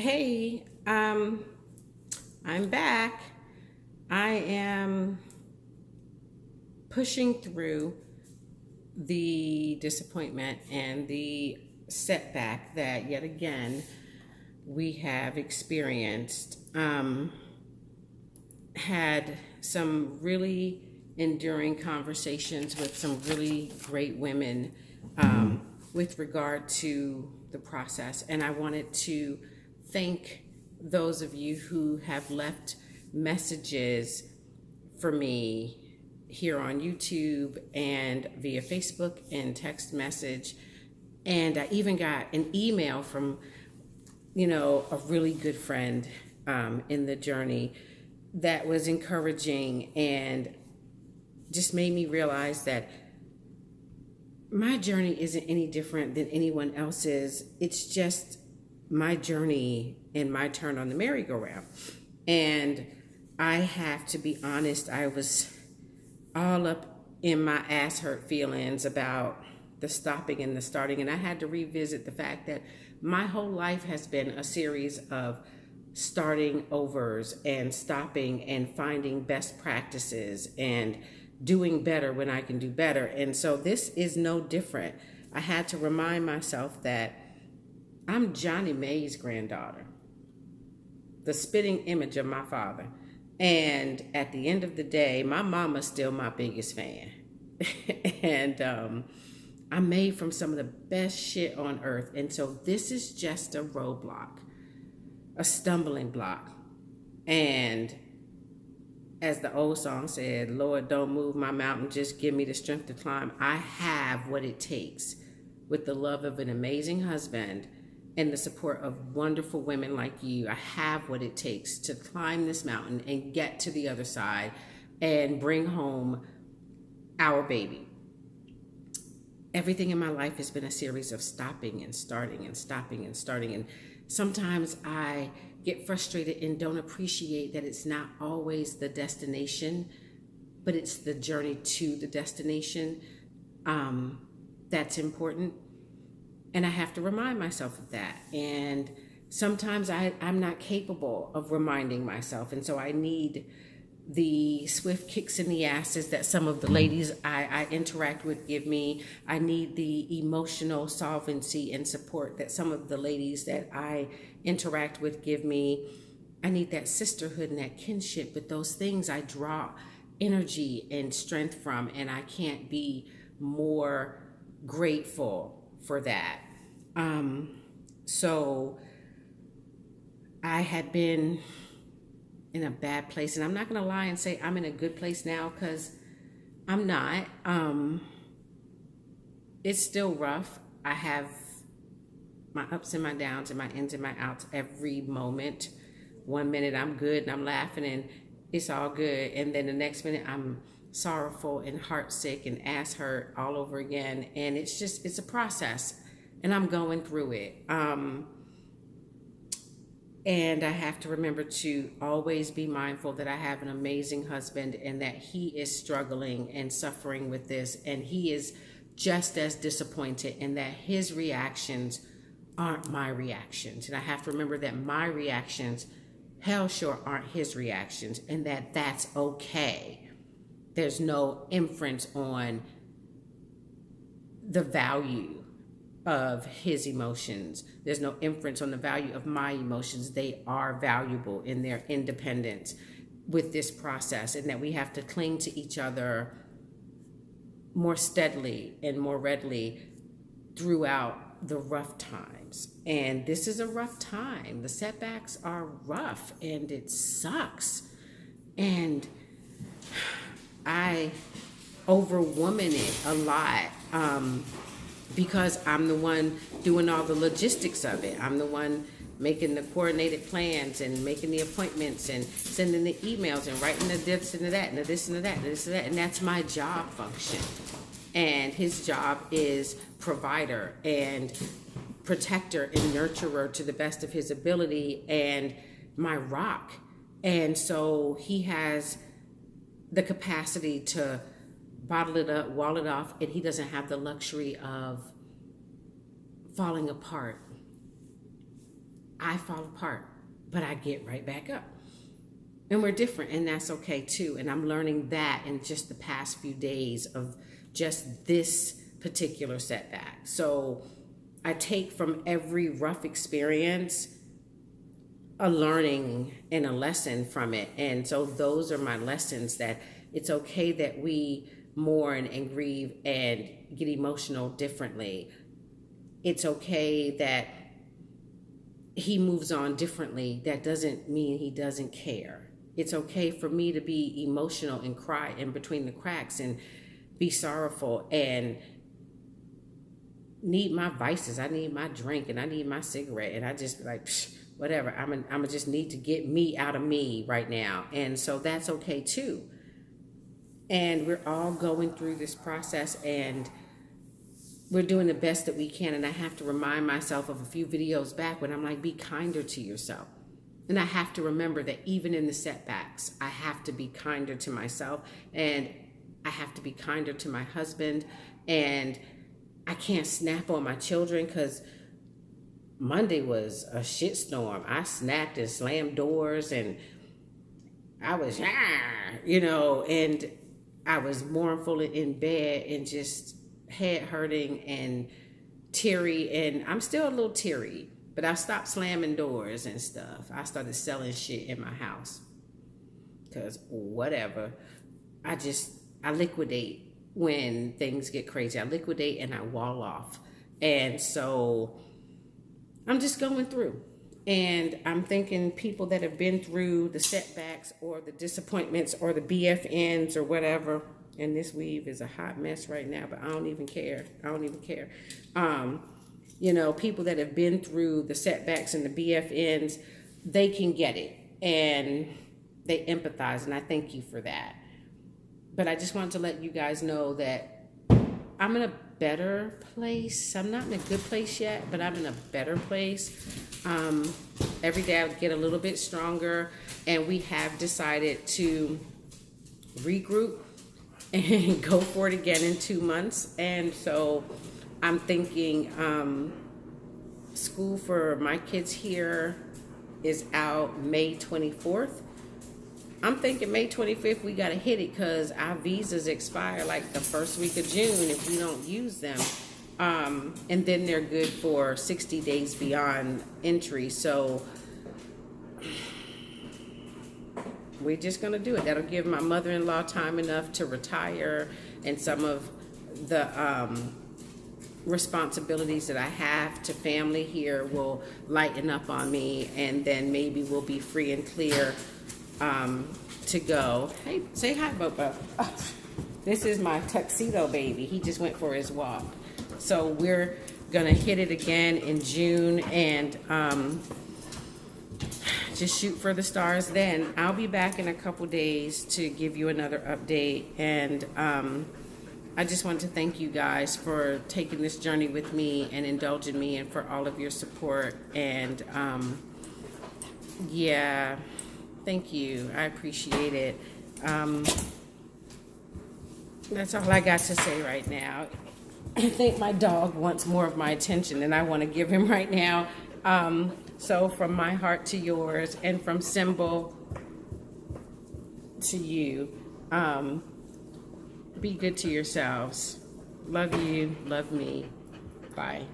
Hey, I'm back. I am pushing through the disappointment and the setback that yet again we have experienced. Had some really enduring conversations with some really great women with regard to the process, and I wanted to thank those of you who have left messages for me here on YouTube and via Facebook and text message. And I even got an email from, a really good friend in the journey that was encouraging and just made me realize that my journey isn't any different than anyone else's. It's just my journey and my turn on the merry-go-round. And I have to be honest, I was all up in my ass hurt feelings about the stopping and the starting. And I had to revisit the fact that my whole life has been a series of starting overs and stopping and finding best practices and doing better when I can do better. And so this is no different. I had to remind myself that I'm Johnny Mae's granddaughter, the spitting image of my father. And at the end of the day, my mama's still my biggest fan. And I'm made from some of the best shit on earth. And so this is just a roadblock, a stumbling block. And as the old song said, Lord, don't move my mountain, just give me the strength to climb. I have what it takes with the love of an amazing husband and the support of wonderful women like you. I have what it takes to climb this mountain and get to the other side and bring home our baby. Everything in my life has been a series of stopping and starting and stopping and starting. And sometimes I get frustrated and don't appreciate that it's not always the destination, but it's the journey to the destination that's important. And I have to remind myself of that. And sometimes I'm not capable of reminding myself. And so I need the swift kicks in the asses that some of the ladies I interact with give me. I need the emotional solvency and support that some of the ladies that I interact with give me. I need that sisterhood and that kinship, but those things I draw energy and strength from, and I can't be more grateful for that. So I had been in a bad place, and I'm not going to lie and say I'm in a good place now, because I'm not. It's still rough. I have my ups and my downs and my ins and my outs every moment. One minute I'm good and I'm laughing and it's all good, and then the next minute I'm sorrowful and heartsick and ass hurt all over again. And it's a process, and I'm going through it. And I have to remember to always be mindful that I have an amazing husband and that he is struggling and suffering with this, and he is just as disappointed, and that his reactions aren't my reactions. And I have to remember that my reactions, hell sure, aren't his reactions, and that that's okay. There's no inference on the value of his emotions. There's no inference on the value of my emotions. They are valuable in their independence with this process, and that we have to cling to each other more steadily and more readily throughout the rough times. And this is a rough time. The setbacks are rough and it sucks. And I overwoman it a lot because I'm the one doing all the logistics of it. I'm the one making the coordinated plans and making the appointments and sending the emails and writing the this and the that and the this and the that and this and that. And that's my job function. And his job is provider and protector and nurturer to the best of his ability, and my rock. And so he has the capacity to bottle it up, wall it off, and he doesn't have the luxury of falling apart I fall apart, but I get right back up. And we're different, and that's okay too. And I'm learning that in just the past few days of just this particular setback. So I take from every rough experience a learning and a lesson from it. And so those are my lessons, that it's okay that we mourn and grieve and get emotional differently. It's okay that he moves on differently. That doesn't mean he doesn't care. It's okay for me to be emotional and cry in between the cracks and be sorrowful and need my vices. I need my drink and I need my cigarette, and I just be like, whatever. I'm just need to get me out of me right now. And so that's okay too. And we're all going through this process, and we're doing the best that we can. And I have to remind myself of a few videos back when I'm like, be kinder to yourself. And I have to remember that even in the setbacks, I have to be kinder to myself, and I have to be kinder to my husband, and I can't snap on my children, because Monday was a shitstorm. I snapped and slammed doors, and I was, and I was mournful in bed and just head hurting and teary. And I'm still a little teary, but I stopped slamming doors and stuff. I started selling shit in my house, because whatever. I liquidate when things get crazy. I liquidate and I wall off. And so I'm just going through. And I'm thinking people that have been through the setbacks or the disappointments or the BFNs or whatever, and this weave is a hot mess right now, but I don't even care. People that have been through the setbacks and the BFNs, they can get it. And they empathize, and I thank you for that. But I just wanted to let you guys know that I'm in a better place. I'm not in a good place yet, but I'm in a better place. Every day I get a little bit stronger, and we have decided to regroup and go for it again in 2 months. And so I'm thinking school for my kids here is out May 24th. I'm thinking May 25th, we got to hit it, because our visas expire like the first week of June if we don't use them. And then they're good for 60 days beyond entry. So we're just going to do it. That'll give my mother-in-law time enough to retire, and some of the responsibilities that I have to family here will lighten up on me, and then maybe we'll be free and clear to go. Hey, say hi, Bobo. Oh, this is my tuxedo baby. He just went for his walk. So we're gonna hit it again in June, and just shoot for the stars then. I'll be back in a couple days to give you another update, and I just want to thank you guys for taking this journey with me and indulging me, and for all of your support. And yeah, thank you. I appreciate it. That's all I got to say right now. I think my dog wants more of my attention than I want to give him right now. So from my heart to yours, and from Symbol to you, be good to yourselves. Love you. Love me. Bye.